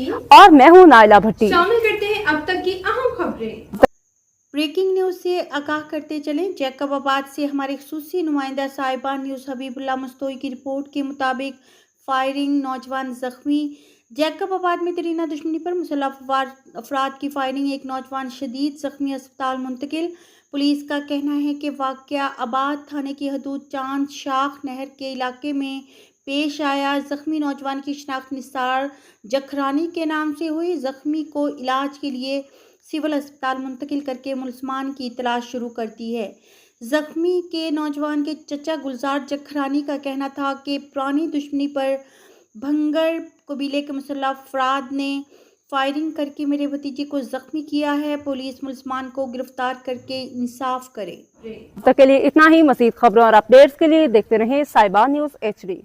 और मैं हूं नाइला भट्टी। शामिल करते हैं अब तक की अहम खबरें। ब्रेकिंग न्यूज से आगाह करते चलें। जैकबाबाद से हमारे खुसूसी नुमाइंदा साहिबा न्यूज हबीबुल्लाह मुस्तोई की रिपोर्ट के मुताबिक फायरिंग, नौजवान जख्मी। जैकबाबाद में तरीना दुश्मनी पर मुसल्लह अफराद की फायरिंग, एक नौजवान शदीद जख्मी, अस्पताल मुंतकिल। पुलिस का कहना है कि वाक़या आबाद थाने की हदूद चांद शाख नहर के इलाके में पेश आया। जख्मी नौजवान की शिनाख्त निसार जखरानी के नाम से हुई। जख्मी को इलाज के लिए सिविल अस्पताल मुंतकिल करके मुलजमान की तलाश शुरू कर दी है। जख्मी के नौजवान के चचा गुलजार जखरानी का कहना था कि पुरानी दुश्मनी पर भंगर कबीले के मुसल्लह अफराद ने फायरिंग करके मेरे भतीजे को जख्मी किया है। पुलिस मुलजमान को गिरफ्तार करके इंसाफ करे। तक के लिए इतना ही। मज़ीद खबरों और अपडेट्स के लिए देखते रहें साहिबा न्यूज़ HD।